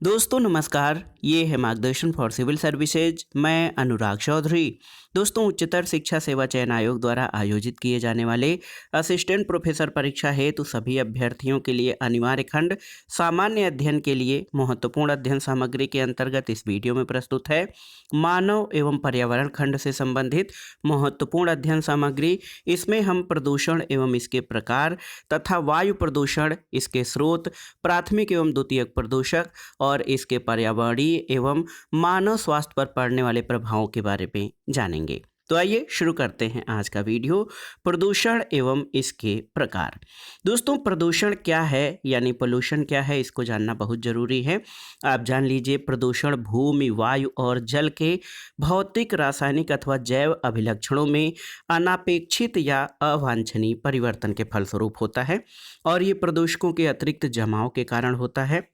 दोस्तों नमस्कार, ये है मार्गदर्शन फॉर सिविल सर्विसेज। मैं अनुराग चौधरी। दोस्तों उच्चतर शिक्षा सेवा चयन आयोग द्वारा आयोजित किए जाने वाले असिस्टेंट प्रोफेसर परीक्षा हेतु सभी अभ्यर्थियों के लिए अनिवार्य खंड सामान्य अध्ययन के लिए महत्वपूर्ण अध्ययन सामग्री के अंतर्गत इस वीडियो में प्रस्तुत है मानव एवं पर्यावरण खंड से संबंधित महत्वपूर्ण अध्ययन सामग्री। इसमें हम प्रदूषण एवं इसके प्रकार तथा वायु प्रदूषण, इसके स्रोत, प्राथमिक एवं द्वितीयक प्रदूषक और इसके पर्यावरणीय एवं मानव स्वास्थ्य पर पड़ने वाले प्रभावों के बारे में जानेंगे। तो आइए शुरू करते हैं आज का वीडियो, प्रदूषण एवं इसके प्रकार। दोस्तों प्रदूषण क्या है यानी पोल्यूशन क्या है, इसको जानना बहुत जरूरी है। आप जान लीजिए, प्रदूषण भूमि, वायु और जल के भौतिक, रासायनिक अथवा जैव अभिलक्षणों में अनापेक्षित या अवांछनीय परिवर्तन के फलस्वरूप होता है और ये प्रदूषकों के अतिरिक्त जमाव के कारण होता है।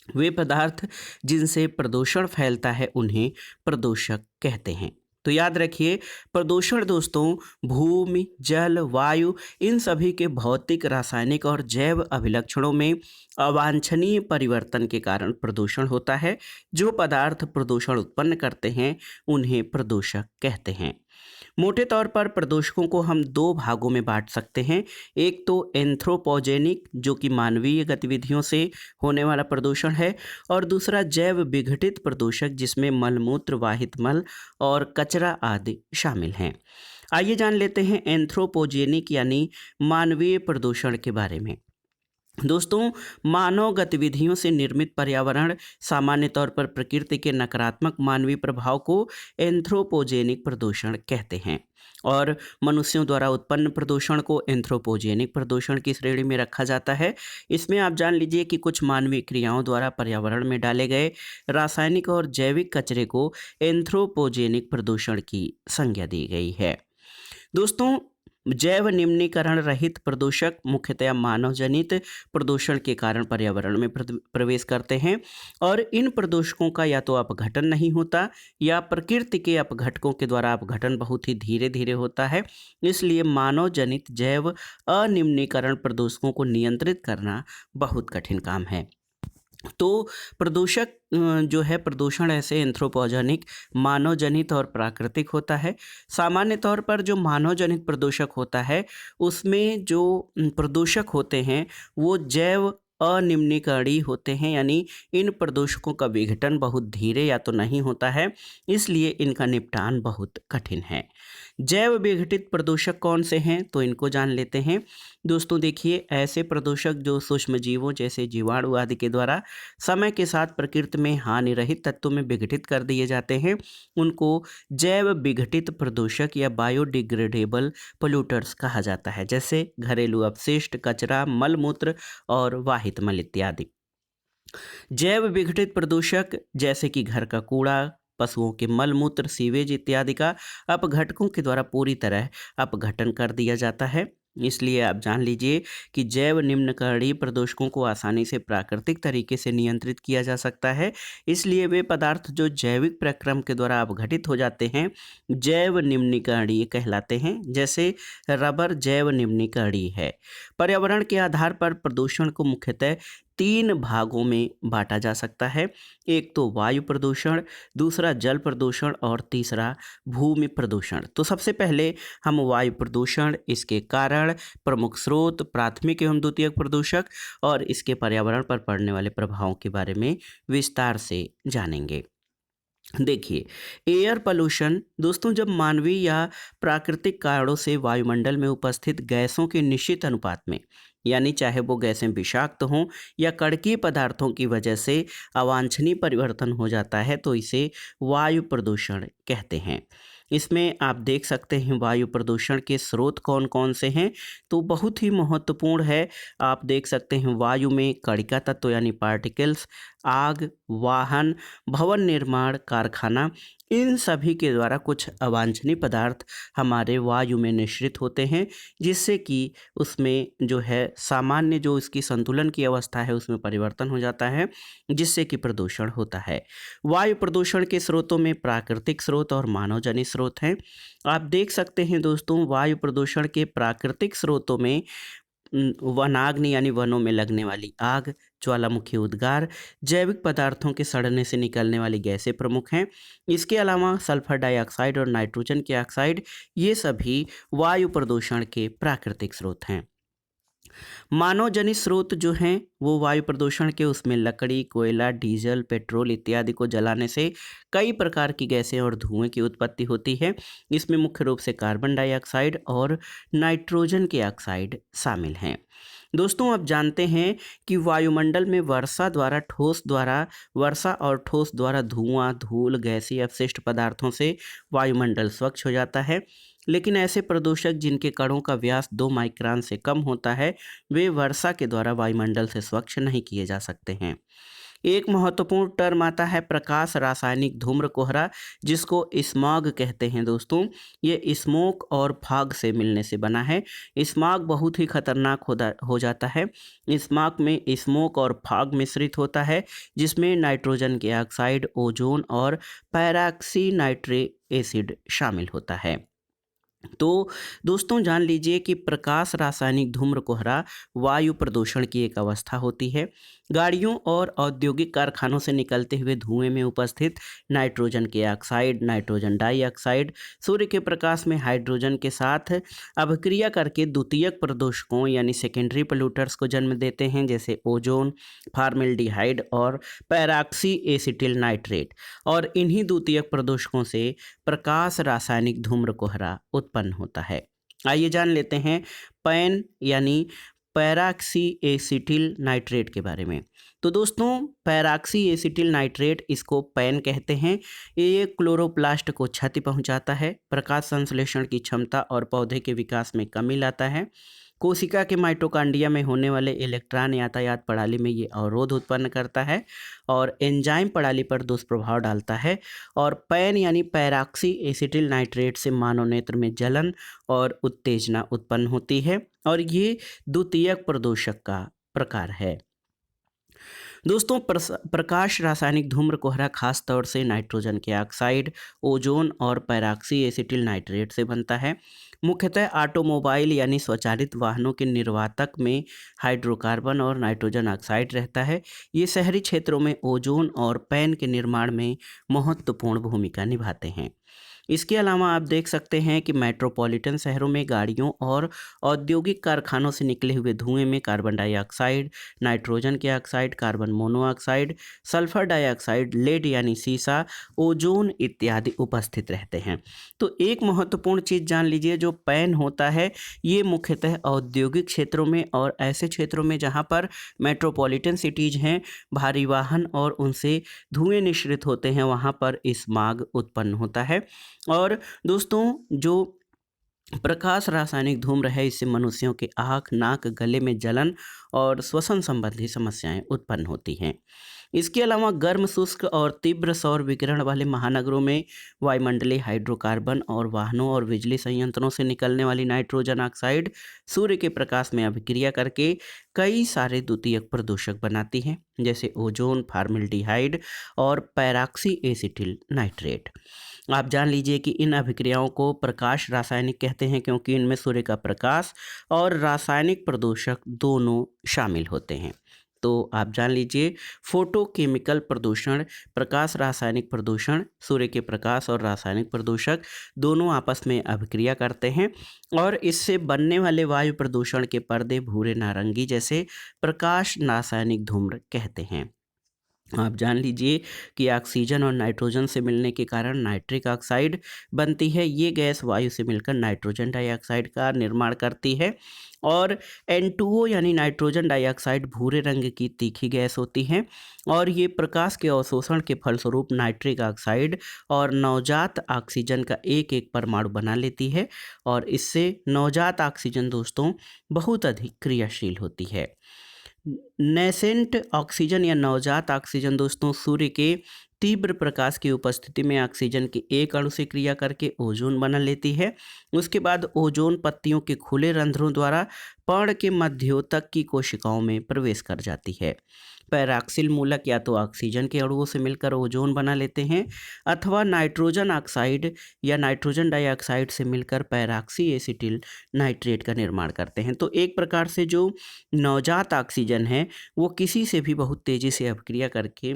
वे पदार्थ जिनसे प्रदूषण फैलता है उन्हें प्रदूषक कहते हैं। तो याद रखिए, प्रदूषण दोस्तों भूमि, जल, वायु इन सभी के भौतिक, रासायनिक और जैव अभिलक्षणों में अवांछनीय परिवर्तन के कारण प्रदूषण होता है। जो पदार्थ प्रदूषण उत्पन्न करते हैं उन्हें प्रदूषक कहते हैं। मोटे तौर पर प्रदूषकों को हम दो भागों में बांट सकते हैं। एक तो एंथ्रोपोजेनिक, जो कि मानवीय गतिविधियों से होने वाला प्रदूषण है, और दूसरा जैव विघटित प्रदूषक, जिसमें मलमूत्र, वाहित मल और कचरा आदि शामिल हैं। आइए जान लेते हैं एंथ्रोपोजेनिक यानी मानवीय प्रदूषण के बारे में। दोस्तों मानव गतिविधियों से निर्मित पर्यावरण, सामान्य तौर पर प्रकृति के नकारात्मक मानवीय प्रभाव को एंथ्रोपोजेनिक प्रदूषण कहते हैं और मनुष्यों द्वारा उत्पन्न प्रदूषण को एंथ्रोपोजेनिक प्रदूषण की श्रेणी में रखा जाता है। इसमें आप जान लीजिए कि कुछ मानवीय क्रियाओं द्वारा पर्यावरण में डाले गए रासायनिक और जैविक कचरे को एंथ्रोपोजेनिक प्रदूषण की संज्ञा दी गई है। दोस्तों जैव निम्नीकरण रहित प्रदूषक मुख्यतया मानव जनित प्रदूषण के कारण पर्यावरण में प्रवेश करते हैं और इन प्रदूषकों का या तो अपघटन नहीं होता या प्रकृति के अपघटकों के द्वारा अपघटन बहुत ही धीरे धीरे होता है। इसलिए मानव जनित जैव अनिम्नीकरण प्रदूषकों को नियंत्रित करना बहुत कठिन काम है। तो प्रदूषक जो है, प्रदूषण ऐसे एंथ्रोपोजेनिक, मानव जनित और प्राकृतिक होता है। सामान्य तौर पर जो मानव जनित प्रदूषक होता है उसमें जो प्रदूषक होते हैं वो जैव अनिम्नीकरणीय होते हैं, यानी इन प्रदूषकों का विघटन बहुत धीरे या तो नहीं होता है, इसलिए इनका निपटान बहुत कठिन है। जैव विघटित प्रदूषक कौन से हैं, तो इनको जान लेते हैं। दोस्तों देखिए, ऐसे प्रदूषक जो सूक्ष्म जीवों जैसे जीवाणु आदि के द्वारा समय के साथ प्रकृति में हानि रहित तत्वों में विघटित कर दिए जाते हैं, उनको जैव विघटित प्रदूषक या बायोडिग्रेडेबल पोल्यूटर्स कहा जाता है, जैसे घरेलू अपशिष्ट, कचरा, मलमूत्र और वाहित मल इत्यादि। जैव विघटित प्रदूषक जैसे कि घर का कूड़ा, पशुओं के मलमूत्र, सीवेज इत्यादि का अपघटकों के द्वारा पूरी तरह अपघटन कर दिया जाता है। इसलिए आप जान लीजिए कि जैव निम्नकरणीय प्रदूषकों को आसानी से प्राकृतिक तरीके से नियंत्रित किया जा सकता है। इसलिए वे पदार्थ जो जैविक प्रक्रम के द्वारा अपघटित हो जाते हैं जैव निम्नीकरणीय कहलाते हैं, जैसे रबर जैव निम्नीकरणीय है। पर्यावरण के आधार पर प्रदूषण को मुख्यतः तीन भागों में बांटा जा सकता है। एक तो वायु प्रदूषण, दूसरा जल प्रदूषण और तीसरा भूमि प्रदूषण। तो सबसे पहले हम वायु प्रदूषण, इसके कारण, प्रमुख स्रोत, प्राथमिक एवं द्वितीयक प्रदूषक और इसके पर्यावरण पर पड़ने वाले प्रभावों के बारे में विस्तार से जानेंगे। देखिए, एयर पोल्यूशन दोस्तों, जब मानवीय या प्राकृतिक कारणों से वायुमंडल में उपस्थित गैसों के निश्चित अनुपात में, यानी चाहे वो गैसें विषाक्त हों या कड़कीय पदार्थों की वजह से अवांछनीय परिवर्तन हो जाता है, तो इसे वायु प्रदूषण कहते हैं। इसमें आप देख सकते हैं वायु प्रदूषण के स्रोत कौन कौन से हैं, तो बहुत ही महत्वपूर्ण है। आप देख सकते हैं वायु में कणिका तत्व यानी पार्टिकल्स, आग, वाहन, भवन निर्माण, कारखाना, इन सभी के द्वारा कुछ अवांछनीय पदार्थ हमारे वायु में निश्रित होते हैं, जिससे कि उसमें जो है सामान्य जो इसकी संतुलन की अवस्था है उसमें परिवर्तन हो जाता है, जिससे कि प्रदूषण होता है। वायु प्रदूषण के स्रोतों में प्राकृतिक स्रोत और मानवजनित स्रोत हैं। आप देख सकते हैं दोस्तों, वायु प्रदूषण के प्राकृतिक स्रोतों में वनाग्नि यानी वनों में लगने वाली आग, ज्वालामुखी उद्गार, जैविक पदार्थों के सड़ने से निकलने वाली गैसें प्रमुख हैं। इसके अलावा सल्फर डाइऑक्साइड और नाइट्रोजन के ऑक्साइड, ये सभी वायु प्रदूषण के प्राकृतिक स्रोत हैं। मानव जनित स्रोत जो हैं वो वायु प्रदूषण के, उसमें लकड़ी, कोयला, डीजल, पेट्रोल इत्यादि को जलाने से कई प्रकार की गैसें और धुएं की उत्पत्ति होती है। इसमें मुख्य रूप से कार्बन डाइऑक्साइड और नाइट्रोजन के ऑक्साइड शामिल हैं। दोस्तों, आप जानते हैं कि वायुमंडल में वर्षा और ठोस द्वारा धुआं, धूल, गैसीय अपशिष्ट पदार्थों से वायुमंडल स्वच्छ हो जाता है। लेकिन ऐसे प्रदूषक जिनके कणों का व्यास 2 माइक्रोन से कम होता है, वे वर्षा के द्वारा वायुमंडल से स्वच्छ नहीं किए जा सकते हैं। एक महत्वपूर्ण टर्म आता है प्रकाश रासायनिक धूम्र कोहरा, जिसको स्मॉग कहते हैं। दोस्तों, ये स्मोक और फॉग से मिलने से बना है। स्मॉग बहुत ही खतरनाक हो जाता है। स्मॉग में स्मोक और फॉग मिश्रित होता है, जिसमें नाइट्रोजन के ऑक्साइड, ओजोन और पैराक्सी नाइट्रिक एसिड शामिल होता है। तो दोस्तों, जान लीजिए कि प्रकाश रासायनिक धूम्र कोहरा वायु प्रदूषण की एक अवस्था होती है। गाड़ियों और औद्योगिक कारखानों से निकलते हुए धुएं में उपस्थित नाइट्रोजन के ऑक्साइड, नाइट्रोजन डाइऑक्साइड सूर्य के प्रकाश में हाइड्रोजन के साथ अभिक्रिया करके द्वितीयक प्रदूषकों यानी सेकेंडरी पोल्यूटर्स को जन्म देते हैं, जैसे ओजोन, फॉर्मेल्डिहाइड और पैराक्सी एसिटिल नाइट्रेट। और इन्हीं द्वितीयक प्रदूषकों से प्रकाश रासायनिक धूम्र कोहरा उत्पन्न होता है। आइए जान लेते हैं पैन यानी पैराक्सी एसिटिल नाइट्रेट के बारे में। तो दोस्तों, पैराक्सी एसिटिल नाइट्रेट, इसको पैन कहते हैं। ये क्लोरोप्लास्ट को क्षति पहुंचाता है, प्रकाश संश्लेषण की क्षमता और पौधे के विकास में कमी लाता है। कोशिका के माइटोकांड्रिया में होने वाले इलेक्ट्रॉन यातायात प्रणाली में ये अवरोध उत्पन्न करता है और एंजाइम प्रणाली पर दुष्प्रभाव डालता है। और पैन यानी पैराक्सी एसिटिल नाइट्रेट से मानव नेत्र में जलन और उत्तेजना उत्पन्न होती है, और ये द्वितीयक प्रदूषक का प्रकार है। दोस्तों, प्रकाश रासायनिक धूम्र कोहरा खास तौर से नाइट्रोजन के ऑक्साइड, ओजोन और पैराक्सी एसिटिल नाइट्रेट से बनता है। मुख्यतः ऑटोमोबाइल यानी स्वचालित वाहनों के निर्वातक में हाइड्रोकार्बन और नाइट्रोजन ऑक्साइड रहता है। ये शहरी क्षेत्रों में ओजोन और पैन के निर्माण में महत्वपूर्ण भूमिका निभाते हैं। इसके अलावा आप देख सकते हैं कि मेट्रोपॉलिटन शहरों में गाड़ियों और औद्योगिक कारखानों से निकले हुए धुएं में कार्बन डाइऑक्साइड, नाइट्रोजन के oxide, carbon monoxide, sulphur dioxide, lead यानी सीसा, ओजोन इत्यादि उपस्थित रहते हैं। तो एक महत्वपूर्ण चीज़ जान लीजिए, जो पैन होता है ये मुख्यतः औद्योगिक क्षेत्रों में और ऐसे क्षेत्रों में जहाँ पर मेट्रोपॉलिटन सिटीज़ हैं, भारी वाहन और उनसे धुएं निश्रित होते हैं, वहाँ पर स्मॉग उत्पन्न होता है। और दोस्तों, जो प्रकाश रासायनिक धूम्र है, इससे मनुष्यों के आँख, नाक, गले में जलन और श्वसन संबंधी समस्याएं उत्पन्न होती हैं। इसके अलावा गर्म, शुष्क और तीव्र सौर विकिरण वाले महानगरों में वायुमंडलीय हाइड्रोकार्बन और वाहनों और बिजली संयंत्रों से निकलने वाली नाइट्रोजन ऑक्साइड सूर्य के प्रकाश में अभिक्रिया करके कई सारे द्वितीयक प्रदूषक बनाती हैं, जैसे ओजोन, फॉर्मेल्डिहाइड और पैराक्सी एसिटिल नाइट्रेट। आप जान लीजिए कि इन अभिक्रियाओं को प्रकाश रासायनिक कहते हैं, क्योंकि इनमें सूर्य का प्रकाश और रासायनिक प्रदूषक दोनों शामिल होते हैं। तो आप जान लीजिए, फोटोकेमिकल प्रदूषण, प्रकाश रासायनिक प्रदूषण, सूर्य के प्रकाश और रासायनिक प्रदूषक दोनों आपस में अभिक्रिया करते हैं और इससे बनने वाले वायु प्रदूषण के पर्दे भूरे नारंगी जैसे प्रकाश रासायनिक धूम्र कहते हैं। आप जान लीजिए कि ऑक्सीजन और नाइट्रोजन से मिलने के कारण नाइट्रिक ऑक्साइड बनती है। ये गैस वायु से मिलकर नाइट्रोजन डाइऑक्साइड का निर्माण करती है। और N2O यानी नाइट्रोजन डाइऑक्साइड भूरे रंग की तीखी गैस होती है और ये प्रकाश के अवशोषण के फलस्वरूप नाइट्रिक ऑक्साइड और नवजात ऑक्सीजन का एक एक परमाणु बना लेती है और इससे नवजात ऑक्सीजन दोस्तों बहुत अधिक क्रियाशील होती है। नेसेंट ऑक्सीजन या नवजात ऑक्सीजन दोस्तों सूर्य के तीव्र प्रकाश की उपस्थिति में ऑक्सीजन के एक अणु से क्रिया करके ओजोन बना लेती है। उसके बाद ओजोन पत्तियों के खुले रंध्रों द्वारा पर्ण के मध्योतक की कोशिकाओं में प्रवेश कर जाती है। पैराक्सिल मूलक या तो ऑक्सीजन के अणुओं से मिलकर ओजोन बना लेते हैं अथवा नाइट्रोजन ऑक्साइड या नाइट्रोजन डाइऑक्साइड से मिलकर पैराक्सी एसिटिल नाइट्रेट का निर्माण करते हैं। तो एक प्रकार से जो नवजात ऑक्सीजन है वो किसी से भी बहुत तेज़ी से अपक्रिया करके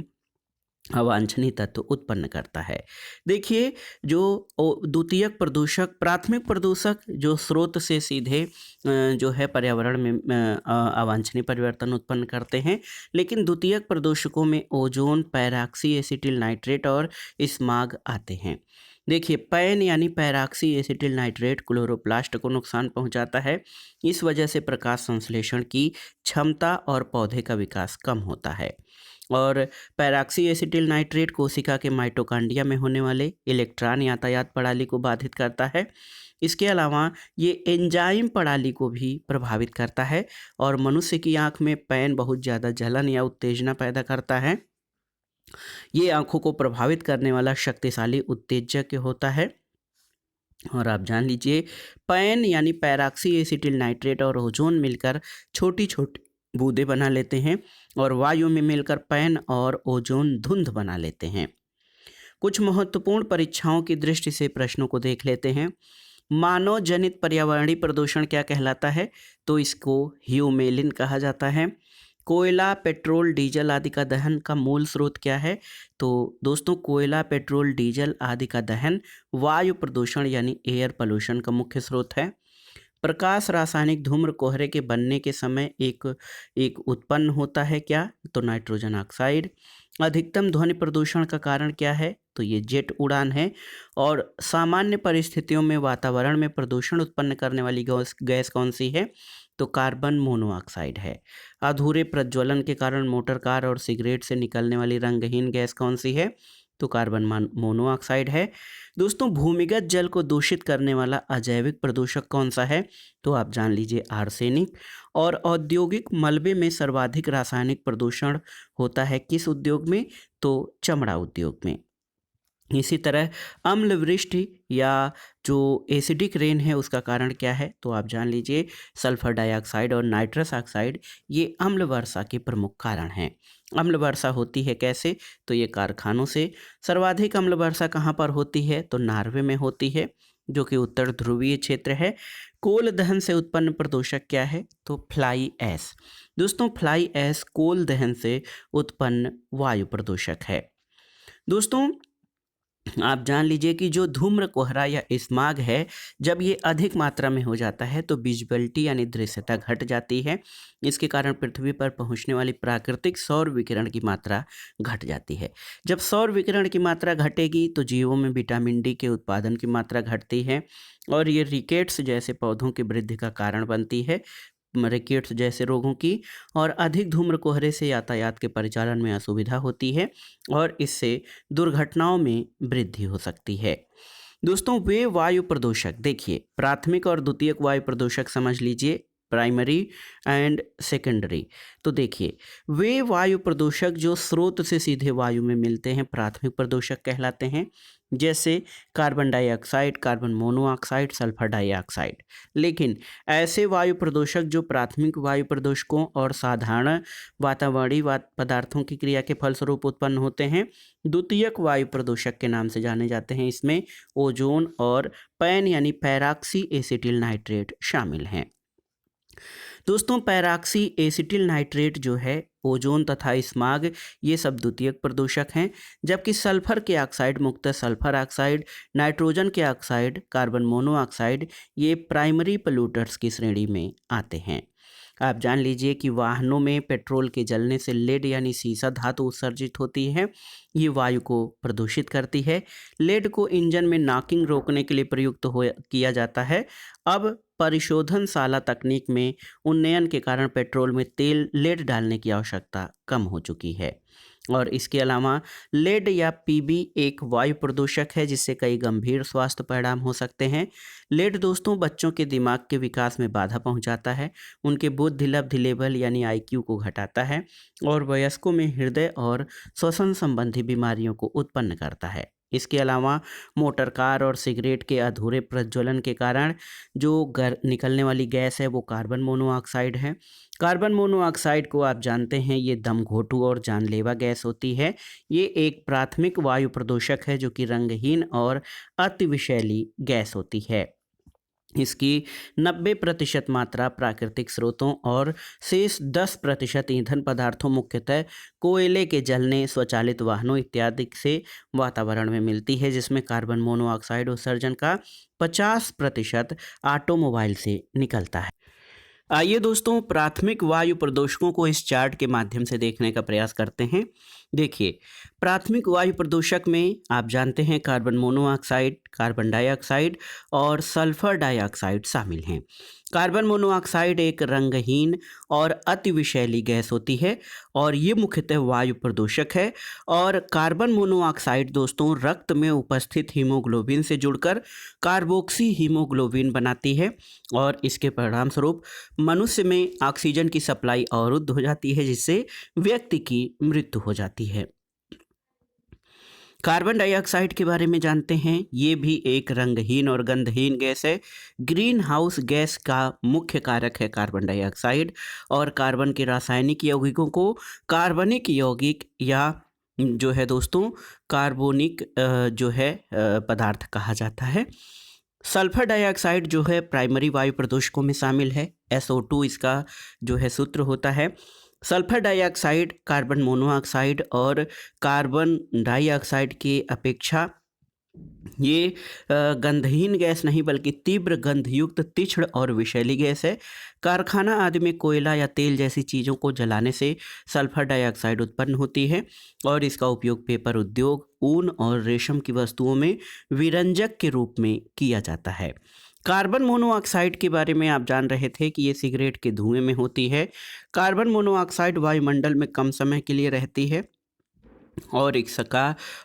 अवांछनीय तत्व उत्पन्न करता है। देखिए, जो द्वितीयक प्रदूषक, प्राथमिक प्रदूषक जो स्रोत से सीधे जो है पर्यावरण में अवांछनीय परिवर्तन उत्पन्न करते हैं, लेकिन द्वितीयक प्रदूषकों में ओजोन, पैराक्सी एसिटिल नाइट्रेट और स्माग आते हैं। देखिए, पैन यानी पैराक्सी एसिटिल नाइट्रेट क्लोरोप्लास्ट को नुकसान पहुंचाता है। इस वजह से प्रकाश संश्लेषण की क्षमता और पौधे का विकास कम होता है। और पैराक्सी एसिटिल नाइट्रेट कोशिका के माइटोकांड्रिया में होने वाले इलेक्ट्रॉन यातायात प्रणाली को बाधित करता है। इसके अलावा ये एंजाइम प्रणाली को भी प्रभावित करता है और मनुष्य की आंख में पैन बहुत ज़्यादा जलन या उत्तेजना पैदा करता है। ये आंखों को प्रभावित करने वाला शक्तिशाली उत्तेजक होता है। और आप जान लीजिए, पैन यानी पैराक्सी एसिटिल नाइट्रेट और ओजोन मिलकर छोटी छोटी बूंदें बना लेते हैं और वायु में मिलकर पैन और ओजोन धुंध बना लेते हैं। कुछ महत्वपूर्ण परीक्षाओं की दृष्टि से प्रश्नों को देख लेते हैं। मानव जनित पर्यावरणीय प्रदूषण क्या कहलाता है? तो इसको ह्यूमेलिन कहा जाता है। कोयला, पेट्रोल, डीजल आदि का दहन का मूल स्रोत क्या है? तो दोस्तों, कोयला, पेट्रोल, डीजल आदि का दहन वायु प्रदूषण यानी एयर पोल्यूशन का मुख्य स्रोत है। प्रकाश रासायनिक धूम्र कोहरे के बनने के समय एक उत्पन्न होता है क्या? तो नाइट्रोजन ऑक्साइड। अधिकतम ध्वनि प्रदूषण का कारण क्या है? तो ये जेट उड़ान है। और सामान्य परिस्थितियों में वातावरण में प्रदूषण उत्पन्न करने वाली गैस कौन सी है? तो कार्बन मोनोऑक्साइड है। अधूरे प्रज्वलन के कारण मोटर कार और सिगरेट से निकलने वाली रंगहीन गैस कौन सी है? तो कार्बन मोनोऑक्साइड है। दोस्तों, भूमिगत जल को दूषित करने वाला अजैविक प्रदूषक कौन सा है? तो आप जान लीजिए, आर्सेनिक। और औद्योगिक मलबे में सर्वाधिक रासायनिक प्रदूषण होता है किस उद्योग में? तो चमड़ा उद्योग में। इसी तरह अम्ल वृष्टि या जो एसिडिक रेन है उसका कारण क्या है? तो आप जान लीजिए, सल्फर डाइऑक्साइड और नाइट्रस ऑक्साइड ये अम्ल वर्षा के प्रमुख कारण हैं। अम्ल वर्षा होती है कैसे? तो ये कारखानों से। सर्वाधिक अम्ल वर्षा कहाँ पर होती है? तो नॉर्वे में होती है, जो कि उत्तर ध्रुवीय क्षेत्र है। कोल दहन से उत्पन्न प्रदूषक क्या है? तो फ्लाई ऐश। दोस्तों, फ्लाई ऐश कोल दहन से उत्पन्न वायु प्रदूषक है। दोस्तों, आप जान लीजिए कि जो धूम्र कोहरा या स्माग है, जब ये अधिक मात्रा में हो जाता है तो विजिबिलिटी यानी दृश्यता घट जाती है। इसके कारण पृथ्वी पर पहुंचने वाली प्राकृतिक सौर विकिरण की मात्रा घट जाती है। जब सौर विकिरण की मात्रा घटेगी तो जीवों में विटामिन डी के उत्पादन की मात्रा घटती है और ये रिकेट्स जैसे पौधों की वृद्धि का कारण बनती है, रिकेट्स जैसे रोगों की। और अधिक धूम्र कोहरे से यातायात के परिचालन में असुविधा होती है और इससे दुर्घटनाओं में वृद्धि हो सकती है। दोस्तों, वे वायु प्रदूषक, देखिए, प्राथमिक और द्वितीयक वायु प्रदूषक समझ लीजिए, प्राइमरी एंड सेकेंडरी। तो देखिए, वे वायु प्रदूषक जो स्रोत से सीधे वायु में मिलते हैं प्राथमिक प्रदूषक कहलाते हैं, जैसे carbon dioxide, carbon monoxide, sulphur dioxide. लेकिन ऐसे वायु प्रदूषक जो प्राथमिक वायु प्रदूषकों और साधारण वातावरणीय पदार्थों की क्रिया के फलस्वरूप उत्पन्न होते हैं, द्वितीयक वायु प्रदूषक के नाम से जाने जाते हैं। इसमें ओजोन और पैन यानी पैराक्सी एसिटिल नाइट्रेट शामिल हैं। दोस्तों, पैराक्सी एसिटिल नाइट्रेट जो है, ओजोन तथा स्माग, ये सब द्वितीयक प्रदूषक हैं, जबकि सल्फर के ऑक्साइड मुक्त सल्फर ऑक्साइड, नाइट्रोजन के ऑक्साइड, कार्बन मोनोऑक्साइड, ये प्राइमरी पोल्यूटर्स की श्रेणी में आते हैं। आप जान लीजिए कि वाहनों में पेट्रोल के जलने से लेड यानी सीसा धातु उत्सर्जित होती है। ये वायु को प्रदूषित करती है। लेड को इंजन में नॉकिंग रोकने के लिए प्रयुक्त किया जाता है। अब परिशोधनशाला तकनीक में उन्नयन के कारण पेट्रोल में तेल लेड डालने की आवश्यकता कम हो चुकी है। और इसके अलावा लेड या पीबी एक वायु प्रदूषक है जिससे कई गंभीर स्वास्थ्य परिणाम हो सकते हैं। लेड दोस्तों बच्चों के दिमाग के विकास में बाधा पहुंचाता है, उनके बुद्धि लब्धि लेवल यानी आईक्यू को घटाता है और वयस्कों में हृदय और श्वसन संबंधी बीमारियों को उत्पन्न करता है। इसके अलावा मोटर कार और सिगरेट के अधूरे प्रज्वलन के कारण जो निकलने वाली गैस है वो कार्बन मोनोऑक्साइड है। कार्बन मोनोऑक्साइड को आप जानते हैं ये दम घोटू और जानलेवा गैस होती है। ये एक प्राथमिक वायु प्रदूषक है जो कि रंगहीन और अति विषैली गैस होती है। इसकी 90% मात्रा प्राकृतिक स्रोतों और शेष 10% ईंधन पदार्थों मुख्यतः कोयले के जलने, स्वचालित वाहनों इत्यादि से वातावरण में मिलती है, जिसमें कार्बन मोनोऑक्साइड उत्सर्जन का 50% ऑटोमोबाइल से निकलता है। आइए दोस्तों प्राथमिक वायु प्रदूषकों को इस चार्ट के माध्यम से देखने का प्रयास करते हैं। देखिए, प्राथमिक वायु प्रदूषक में आप जानते हैं कार्बन मोनोऑक्साइड, कार्बन डाइऑक्साइड और सल्फर डाइऑक्साइड शामिल हैं। कार्बन मोनोऑक्साइड एक रंगहीन और अति विषैली गैस होती है और ये मुख्यतः वायु प्रदूषक है। और कार्बन मोनोऑक्साइड दोस्तों रक्त में उपस्थित हीमोग्लोबिन से जुड़कर कार्बोक्सी हीमोग्लोबिन बनाती है और इसके परिणाम स्वरूप मनुष्य में ऑक्सीजन की सप्लाई अवरुद्ध हो जाती है, जिससे व्यक्ति की मृत्यु हो जाती है। कार्बन डाइऑक्साइड के बारे में जानते हैं। ये भी एक रंगहीन और गंधहीन गैस है। ग्रीन हाउस गैस का मुख्य कारक है कार्बन डाइऑक्साइड और कार्बन के रासायनिक यौगिकों को कार्बनिक यौगिक या जो है दोस्तों कार्बोनिक पदार्थ कहा जाता है। सल्फर डाइऑक्साइड जो है प्राइमरी वायु प्रदूषकों में शामिल है। SO2 इसका जो है सूत्र होता है। सल्फर डाइऑक्साइड कार्बन मोनोऑक्साइड और कार्बन डाइऑक्साइड की अपेक्षा ये गंधहीन गैस नहीं बल्कि तीव्र गंधयुक्त, तीक्ष्ण और विषैली गैस है। कारखाना आदि में कोयला या तेल जैसी चीज़ों को जलाने से सल्फर डाइऑक्साइड उत्पन्न होती है और इसका उपयोग पेपर उद्योग, ऊन और रेशम की वस्तुओं में विरंजक के रूप में किया जाता है। कार्बन मोनोऑक्साइड के बारे में आप जान रहे थे कि ये सिगरेट के धुएं में होती है। कार्बन मोनोऑक्साइड वायुमंडल में कम समय के लिए रहती है और इसका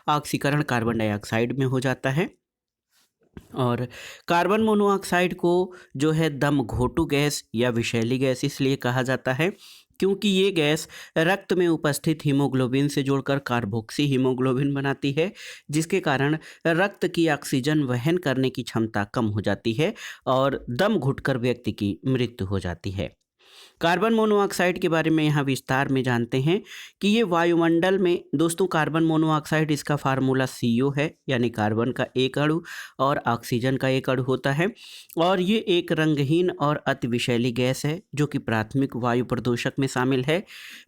ऑक्सीकरण कार्बन डाइऑक्साइड में हो जाता है। और कार्बन मोनोऑक्साइड को जो है दम घोटू गैस या विषैली गैस इसलिए कहा जाता है क्योंकि ये गैस रक्त में उपस्थित हीमोग्लोबिन से जुड़कर कार्बोक्सी हीमोग्लोबिन बनाती है, जिसके कारण रक्त की ऑक्सीजन वहन करने की क्षमता कम हो जाती है और दम घुटकर व्यक्ति की मृत्यु हो जाती है। कार्बन मोनोऑक्साइड के बारे में यहाँ विस्तार में जानते हैं कि ये वायुमंडल में दोस्तों कार्बन मोनोऑक्साइड इसका फार्मूला CO है, यानी कार्बन का एक अणु और ऑक्सीजन का एक अणु होता है और ये एक रंगहीन और अति विषैली गैस है जो कि प्राथमिक वायु प्रदूषक में शामिल है।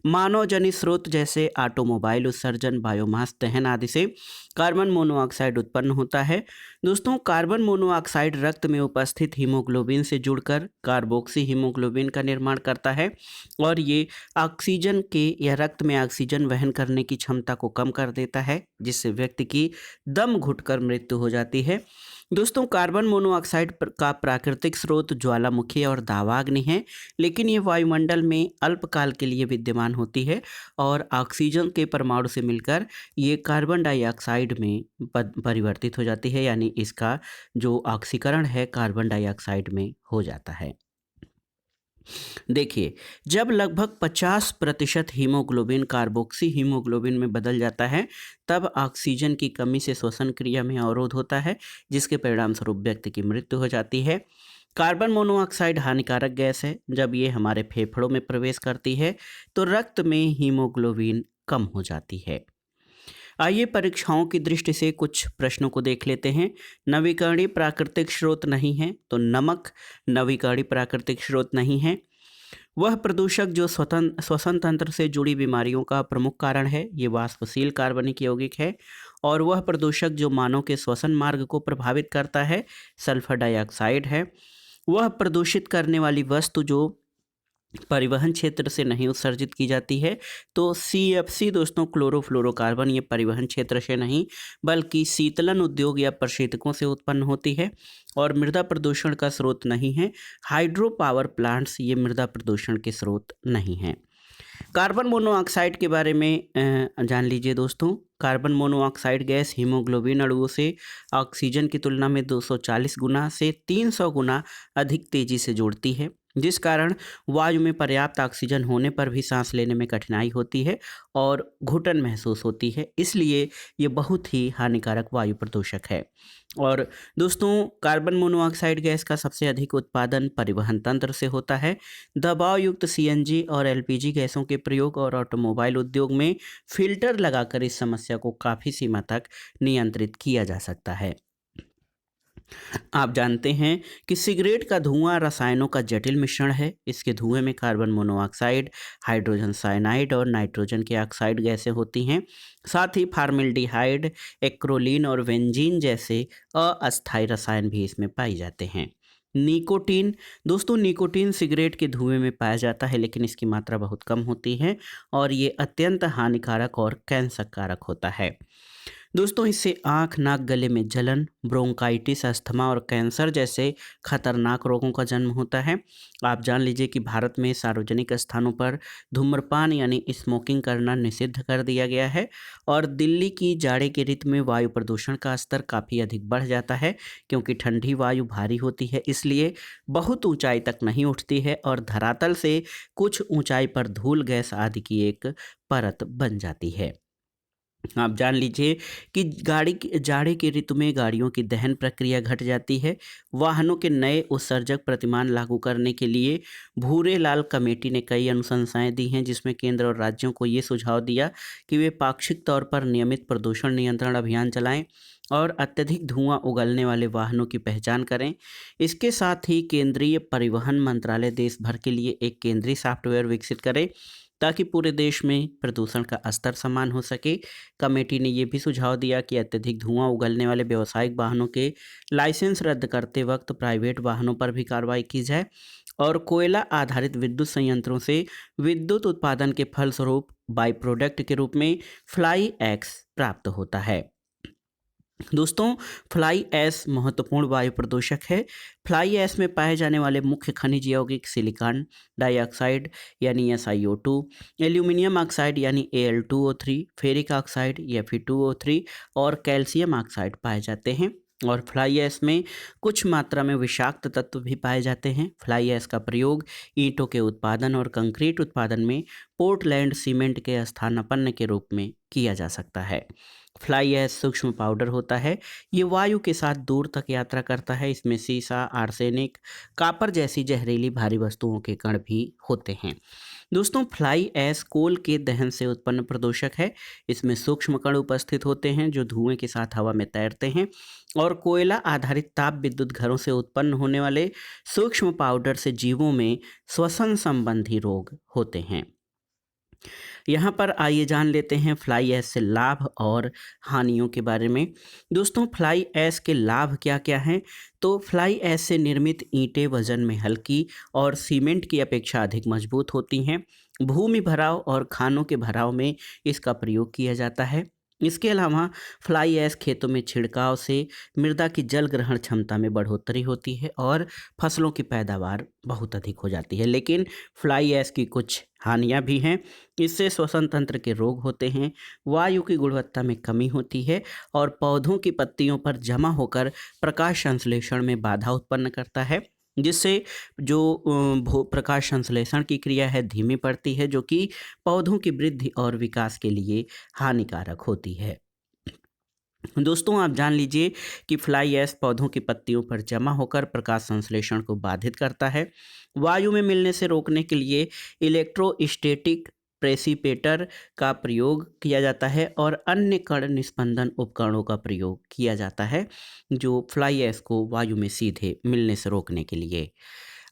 मानव जनित स्रोत जैसे ऑटोमोबाइल उत्सर्जन, बायोमास दहन आदि से कार्बन मोनोऑक्साइड उत्पन्न होता है। दोस्तों कार्बन मोनोऑक्साइड रक्त में उपस्थित हीमोग्लोबिन से जुड़कर कार्बोक्सी हीमोग्लोबिन का निर्माण करता है और ये ऑक्सीजन के या रक्त में ऑक्सीजन वहन करने की क्षमता को कम कर देता है, जिससे व्यक्ति की दम घुटकर मृत्यु हो जाती है। दोस्तों कार्बन मोनोऑक्साइड का प्राकृतिक स्रोत ज्वालामुखी और दावाग्नि है, लेकिन ये वायुमंडल में अल्पकाल के लिए विद्यमान होती है और ऑक्सीजन के परमाणु से मिलकर ये कार्बन डाइऑक्साइड में परिवर्तित हो जाती है, यानी इसका जो ऑक्सीकरण है कार्बन डाइऑक्साइड में हो जाता है। देखिए, जब लगभग 50% हीमोग्लोबिन कार्बोक्सी हीमोग्लोबिन में बदल जाता है तब ऑक्सीजन की कमी से श्वसन क्रिया में अवरोध होता है, जिसके परिणाम स्वरूप व्यक्ति की मृत्यु हो जाती है। कार्बन मोनोऑक्साइड हानिकारक गैस है। जब ये हमारे फेफड़ों में प्रवेश करती है तो रक्त में हीमोग्लोबिन कम हो जाती है। आइए परीक्षाओं की दृष्टि से कुछ प्रश्नों को देख लेते हैं। नवीकरणीय प्राकृतिक स्रोत नहीं है तो नमक नवीकरणीय प्राकृतिक स्रोत नहीं है। वह प्रदूषक जो श्वसन तंत्र से जुड़ी बीमारियों का प्रमुख कारण है, ये वाष्पशील कार्बनिक यौगिक है। और वह प्रदूषक जो मानव के श्वसन मार्ग को प्रभावित करता है, सल्फर डाइऑक्साइड है। वह प्रदूषित करने वाली वस्तु जो परिवहन क्षेत्र से नहीं उत्सर्जित की जाती है तो CFC दोस्तों क्लोरोफ्लोरोकार्बन, ये परिवहन क्षेत्र से नहीं बल्कि शीतलन उद्योग या प्रशीतकों से उत्पन्न होती है। और मृदा प्रदूषण का स्रोत नहीं है। हाइड्रो पावर प्लांट्स ये मृदा प्रदूषण के स्रोत नहीं हैं। कार्बन मोनोऑक्साइड के बारे में जान लीजिए दोस्तों। कार्बन मोनोऑक्साइड गैस हीमोग्लोबिन अणुओं से ऑक्सीजन की तुलना में 240 गुना से 300 गुना अधिक तेजी से जुड़ती है, जिस कारण वायु में पर्याप्त ऑक्सीजन होने पर भी सांस लेने में कठिनाई होती है और घुटन महसूस होती है। इसलिए ये बहुत ही हानिकारक वायु प्रदूषक है। और दोस्तों, कार्बन मोनोऑक्साइड गैस का सबसे अधिक उत्पादन परिवहन तंत्र से होता है। दबाव युक्त सीएनजी और एलपीजी गैसों के प्रयोग और ऑटोमोबाइल उद्योग में फिल्टर लगाकर इस समस्या को काफ़ी सीमा तक नियंत्रित किया जा सकता है। आप जानते हैं कि सिगरेट का धुआं रसायनों का जटिल मिश्रण है। इसके धुएं में कार्बन मोनोऑक्साइड, हाइड्रोजन साइनाइड और नाइट्रोजन के ऑक्साइड गैसें होती हैं। साथ ही फार्मेल्डिहाइड, एक्रोलीन और बेंजीन जैसे अस्थायी रसायन भी इसमें पाए जाते हैं। निकोटीन, दोस्तों निकोटीन सिगरेट के धुएं में पाया जाता है, लेकिन इसकी मात्रा बहुत कम होती है और ये अत्यंत हानिकारक और कैंसर कारक होता है। दोस्तों, इससे आँख, नाक, गले में जलन, ब्रोंकाइटिस, अस्थमा और कैंसर जैसे खतरनाक रोगों का जन्म होता है। आप जान लीजिए कि भारत में सार्वजनिक स्थानों पर धूम्रपान यानी स्मोकिंग करना निषिद्ध कर दिया गया है और दिल्ली की जाड़े के ऋतु में वायु प्रदूषण का स्तर काफ़ी अधिक बढ़ जाता है, क्योंकि ठंडी वायु भारी होती है, इसलिए बहुत ऊंचाई तक नहीं उठती है और धरातल से कुछ ऊंचाई पर धूल गैस आदि की एक परत बन जाती है। आप जान लीजिए कि जाड़े के ऋतु में गाड़ियों की दहन प्रक्रिया घट जाती है। वाहनों के नए उत्सर्जक प्रतिमान लागू करने के लिए भूरे लाल कमेटी ने कई अनुशंसाएं दी हैं, जिसमें केंद्र और राज्यों को ये सुझाव दिया कि वे पाक्षिक तौर पर नियमित प्रदूषण नियंत्रण अभियान चलाएं और अत्यधिक धुआं उगलने वाले वाहनों की पहचान करें। इसके साथ ही केंद्रीय परिवहन मंत्रालय देश भर के लिए एक केंद्रीय सॉफ्टवेयर विकसित करे ताकि पूरे देश में प्रदूषण का स्तर समान हो सके। कमेटी ने यह भी सुझाव दिया कि अत्यधिक धुआं उगलने वाले व्यावसायिक वाहनों के लाइसेंस रद्द करते वक्त प्राइवेट वाहनों पर भी कार्रवाई की जाए और कोयला आधारित विद्युत संयंत्रों से विद्युत उत्पादन के फलस्वरूप बाई प्रोडक्ट के रूप में फ्लाई ऐश प्राप्त होता है। दोस्तों, फ्लाई ऐश महत्वपूर्ण वायु प्रदूषक है। फ्लाई ऐश में पाए जाने वाले मुख्य खनिज यौगिक सिलिकॉन डाइऑक्साइड यानी SiO2, एल्यूमिनियम ऑक्साइड यानी Al2O3, फेरिक ऑक्साइड Fe2O3 और कैल्शियम ऑक्साइड पाए जाते हैं। और फ्लाई ऐश में कुछ मात्रा में विषाक्त तत्व भी पाए जाते हैं। फ्लाई ऐश का प्रयोग ईंटों के उत्पादन और कंक्रीट उत्पादन में पोर्टलैंड सीमेंट के स्थानापन्न के रूप में किया जा सकता है। फ्लाई ऐश सूक्ष्म पाउडर होता है। ये वायु के साथ दूर तक यात्रा करता है। इसमें सीसा, आर्सेनिक, कापर जैसी जहरीली भारी वस्तुओं के कण भी होते हैं। दोस्तों, फ्लाई ऐश कोल के दहन से उत्पन्न प्रदूषक है। इसमें सूक्ष्म कण उपस्थित होते हैं जो धुएं के साथ हवा में तैरते हैं और कोयला आधारित ताप विद्युत घरों से उत्पन्न होने वाले सूक्ष्म पाउडर से जीवों में श्वसन संबंधी रोग होते हैं। यहाँ पर आइए जान लेते हैं फ्लाई ऐश से लाभ और हानियों के बारे में। दोस्तों, फ्लाई ऐश के लाभ क्या क्या हैं? तो फ्लाई ऐश से निर्मित ईंटें वजन में हल्की और सीमेंट की अपेक्षा अधिक मजबूत होती हैं। भूमि भराव और खानों के भराव में इसका प्रयोग किया जाता है। इसके अलावा फ्लाई ऐश खेतों में छिड़काव से मृदा की जल ग्रहण क्षमता में बढ़ोतरी होती है और फसलों की पैदावार बहुत अधिक हो जाती है। लेकिन फ्लाई ऐश की कुछ हानियां भी हैं। इससे श्वसन तंत्र के रोग होते हैं, वायु की गुणवत्ता में कमी होती है और पौधों की पत्तियों पर जमा होकर प्रकाश संश्लेषण में बाधा उत्पन्न करता है, जिससे जो प्रकाश संश्लेषण की क्रिया है धीमी पड़ती है, जो कि पौधों की वृद्धि और विकास के लिए हानिकारक होती है। दोस्तों, आप जान लीजिए कि फ्लाई ऐश पौधों की पत्तियों पर जमा होकर प्रकाश संश्लेषण को बाधित करता है। वायु में मिलने से रोकने के लिए इलेक्ट्रोस्टैटिक प्रेसिपिटेटर का प्रयोग किया जाता है और अन्य कण निस्पंदन उपकरणों का प्रयोग किया जाता है, जो फ्लाई ऐश को वायु में सीधे मिलने से रोकने के लिए।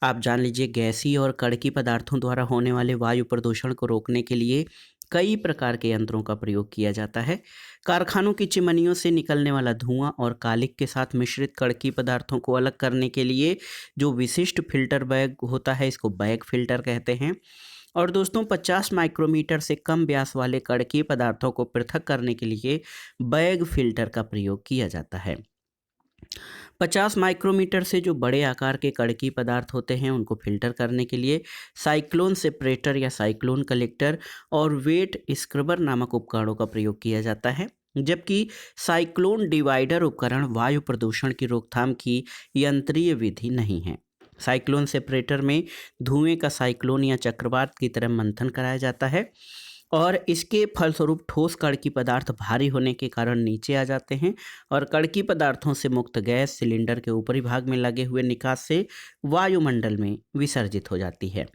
आप जान लीजिए, गैसीय और कड़की पदार्थों द्वारा होने वाले वायु प्रदूषण को रोकने के लिए कई प्रकार के यंत्रों का प्रयोग किया जाता है। कारखानों की चिमनियों से निकलने वाला धुआं और कालिख के साथ मिश्रित कड़की पदार्थों को अलग करने के लिए जो विशिष्ट फिल्टर बैग होता है, इसको बैग फिल्टर कहते हैं। और दोस्तों, 50 माइक्रोमीटर से कम व्यास वाले कड़की पदार्थों को पृथक करने के लिए बैग फिल्टर का प्रयोग किया जाता है। 50 माइक्रोमीटर से जो बड़े आकार के कड़की पदार्थ होते हैं उनको फिल्टर करने के लिए साइक्लोन सेपरेटर या साइक्लोन कलेक्टर और वेट स्क्रबर नामक उपकरणों का प्रयोग किया जाता है। जबकि साइक्लोन डिवाइडर उपकरण वायु प्रदूषण की रोकथाम की यंत्रीय विधि नहीं है। साइक्लोन सेपरेटर में धुएं का साइक्लोन या चक्रवात की तरह मंथन कराया जाता है और इसके फलस्वरूप ठोस कड़की पदार्थ भारी होने के कारण नीचे आ जाते हैं और कड़की पदार्थों से मुक्त गैस सिलेंडर के ऊपरी भाग में लगे हुए निकास से वायुमंडल में विसर्जित हो जाती है।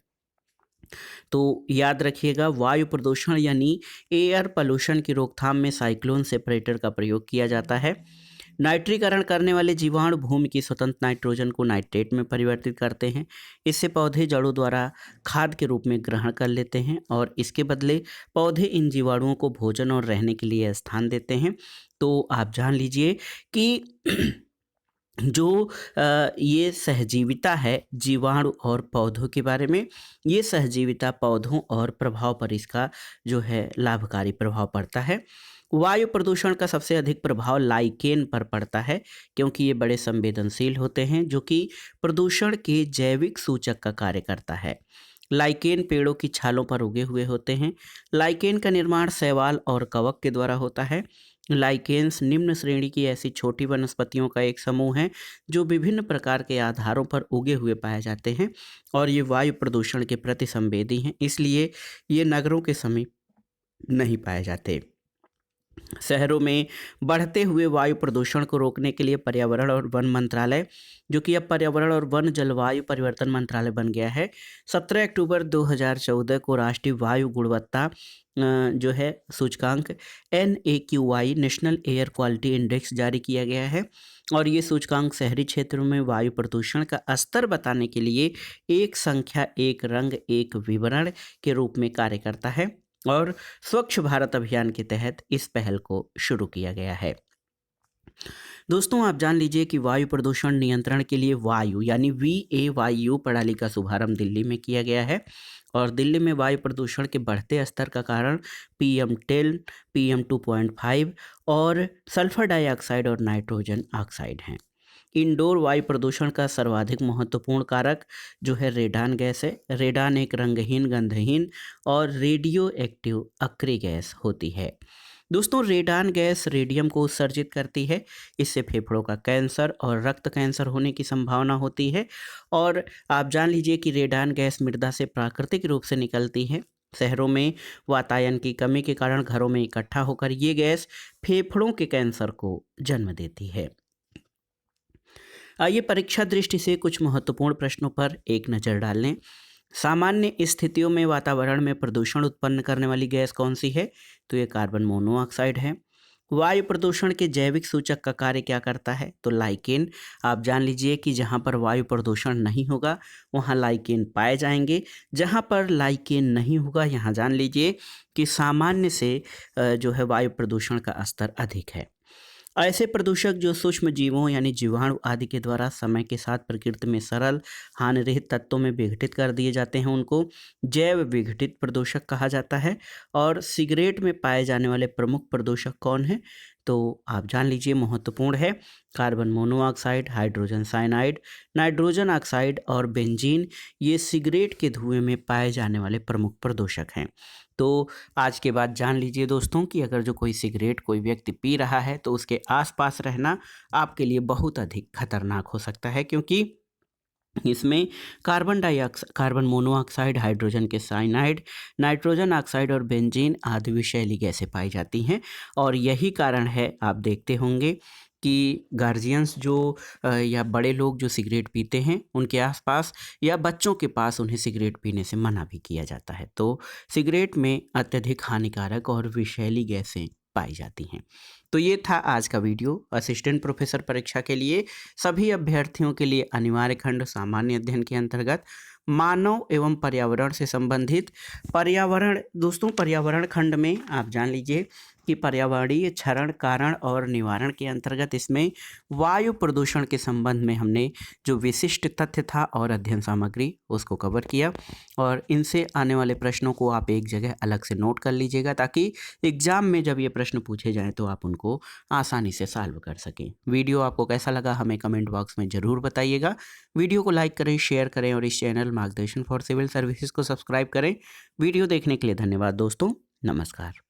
तो याद रखिएगा, वायु प्रदूषण यानी एयर पोल्यूशन की रोकथाम में साइक्लोन सेपरेटर का प्रयोग किया जाता है। नाइट्रीकरण करने वाले जीवाणु भूमि की स्वतंत्र नाइट्रोजन को नाइट्रेट में परिवर्तित करते हैं। इससे पौधे जड़ों द्वारा खाद के रूप में ग्रहण कर लेते हैं और इसके बदले पौधे इन जीवाणुओं को भोजन और रहने के लिए स्थान देते हैं। तो आप जान लीजिए कि जो ये सहजीविता है जीवाणु और पौधों के बारे में, ये सहजीविता पौधों और प्रभाव पर इसका जो है लाभकारी प्रभाव पड़ता है। वायु प्रदूषण का सबसे अधिक प्रभाव लाइकेन पर पड़ता है क्योंकि ये बड़े संवेदनशील होते हैं जो कि प्रदूषण के जैविक सूचक का कार्य करता है। लाइकेन पेड़ों की छालों पर उगे हुए होते हैं। लाइकेन का निर्माण शैवाल और कवक के द्वारा होता है। लाइकेन्स निम्न श्रेणी की ऐसी छोटी वनस्पतियों का एक समूह है जो विभिन्न प्रकार के आधारों पर उगे हुए पाए जाते हैं और ये वायु प्रदूषण के प्रति संवेदी हैं, इसलिए ये नगरों के समीप नहीं पाए जाते। शहरों में बढ़ते हुए वायु प्रदूषण को रोकने के लिए पर्यावरण और वन मंत्रालय, जो कि अब पर्यावरण और वन जलवायु परिवर्तन मंत्रालय बन गया है, 17 अक्टूबर 2014 को राष्ट्रीय वायु गुणवत्ता जो है सूचकांक NAQI national air quality index जारी किया गया है और ये सूचकांक शहरी क्षेत्रों में वायु प्रदूषण का स्तर बताने के लिए एक संख्या, एक रंग, एक विवरण के रूप में कार्य करता है और स्वच्छ भारत अभियान के तहत इस पहल को शुरू किया गया है। दोस्तों, आप जान लीजिए कि वायु प्रदूषण नियंत्रण के लिए वायु यानी VAYU प्रणाली का शुभारंभ दिल्ली में किया गया है और दिल्ली में वायु प्रदूषण के बढ़ते स्तर का कारण PM10, PM2.5 और सल्फर डाइऑक्साइड और नाइट्रोजन ऑक्साइड हैं। इंडोर वायु प्रदूषण का सर्वाधिक महत्वपूर्ण कारक जो है रेडान गैस है। रेडान एक रंगहीन, गंधहीन और रेडियो एक्टिव अक्रिय गैस होती है। दोस्तों, रेडान गैस रेडियम को उत्सर्जित करती है। इससे फेफड़ों का कैंसर और रक्त कैंसर होने की संभावना होती है और आप जान लीजिए कि रेडान गैस मृदा से प्राकृतिक रूप से निकलती है। शहरों में वातायन की कमी के कारण घरों में इकट्ठा होकर ये गैस फेफड़ों के कैंसर को जन्म देती है। आइए परीक्षा दृष्टि से कुछ महत्वपूर्ण प्रश्नों पर एक नज़र डाल लें। सामान्य स्थितियों में वातावरण में प्रदूषण उत्पन्न करने वाली गैस कौन सी है? तो ये कार्बन मोनोऑक्साइड है। वायु प्रदूषण के जैविक सूचक का कार्य क्या करता है? तो लाइकेन। आप जान लीजिए कि जहाँ पर वायु प्रदूषण नहीं होगा वहाँ लाइकेन पाए जाएंगे, जहाँ पर लाइकेन नहीं होगा यहाँ जान लीजिए कि सामान्य से जो है वायु प्रदूषण का स्तर अधिक है। ऐसे प्रदूषक जो सूक्ष्म जीवों यानी जीवाणु आदि के द्वारा समय के साथ प्रकृति में सरल हानिरहित तत्वों में विघटित कर दिए जाते हैं उनको जैव विघटित प्रदूषक कहा जाता है। और सिगरेट में पाए जाने वाले प्रमुख प्रदूषक कौन है? तो आप जान लीजिए, महत्वपूर्ण है carbon monoxide, hydrogen cyanide, nitrogen oxide और बेंजीन। ये सिगरेट के धुएं में पाए जाने वाले प्रमुख प्रदूषक हैं। तो आज के बाद जान लीजिए दोस्तों कि अगर जो कोई सिगरेट कोई व्यक्ति पी रहा है तो उसके आसपास रहना आपके लिए बहुत अधिक खतरनाक हो सकता है, क्योंकि इसमें कार्बन मोनोऑक्साइड, हाइड्रोजन के साइनाइड, नाइट्रोजन ऑक्साइड और बेंजीन आदि विषैली गैसें पाई जाती हैं। और यही कारण है, आप देखते होंगे कि गार्जियंस जो या बड़े लोग जो सिगरेट पीते हैं उनके आसपास या बच्चों के पास उन्हें सिगरेट पीने से मना भी किया जाता है। तो सिगरेट में अत्यधिक हानिकारक और विषैली गैसें पाई जाती हैं। तो ये था आज का वीडियो असिस्टेंट प्रोफेसर परीक्षा के लिए सभी अभ्यर्थियों के लिए अनिवार्य खंड सामान्य अध्ययन के अंतर्गत मानव एवं पर्यावरण से संबंधित पर्यावरण। दोस्तों, पर्यावरण खंड में आप जान लीजिए कि पर्यावरणीय क्षरण कारण और निवारण के अंतर्गत इसमें वायु प्रदूषण के संबंध में हमने जो विशिष्ट तथ्य था और अध्ययन सामग्री उसको कवर किया। और इनसे आने वाले प्रश्नों को आप एक जगह अलग से नोट कर लीजिएगा ताकि एग्जाम में जब ये प्रश्न पूछे जाएं तो आप उनको आसानी से सॉल्व कर सकें। वीडियो आपको कैसा लगा हमें कमेंट बॉक्स में ज़रूर बताइएगा। वीडियो को लाइक करें, शेयर करें और इस चैनल मार्गदर्शन फॉर सिविल सर्विसेज को सब्सक्राइब करें। वीडियो देखने के लिए धन्यवाद दोस्तों। नमस्कार।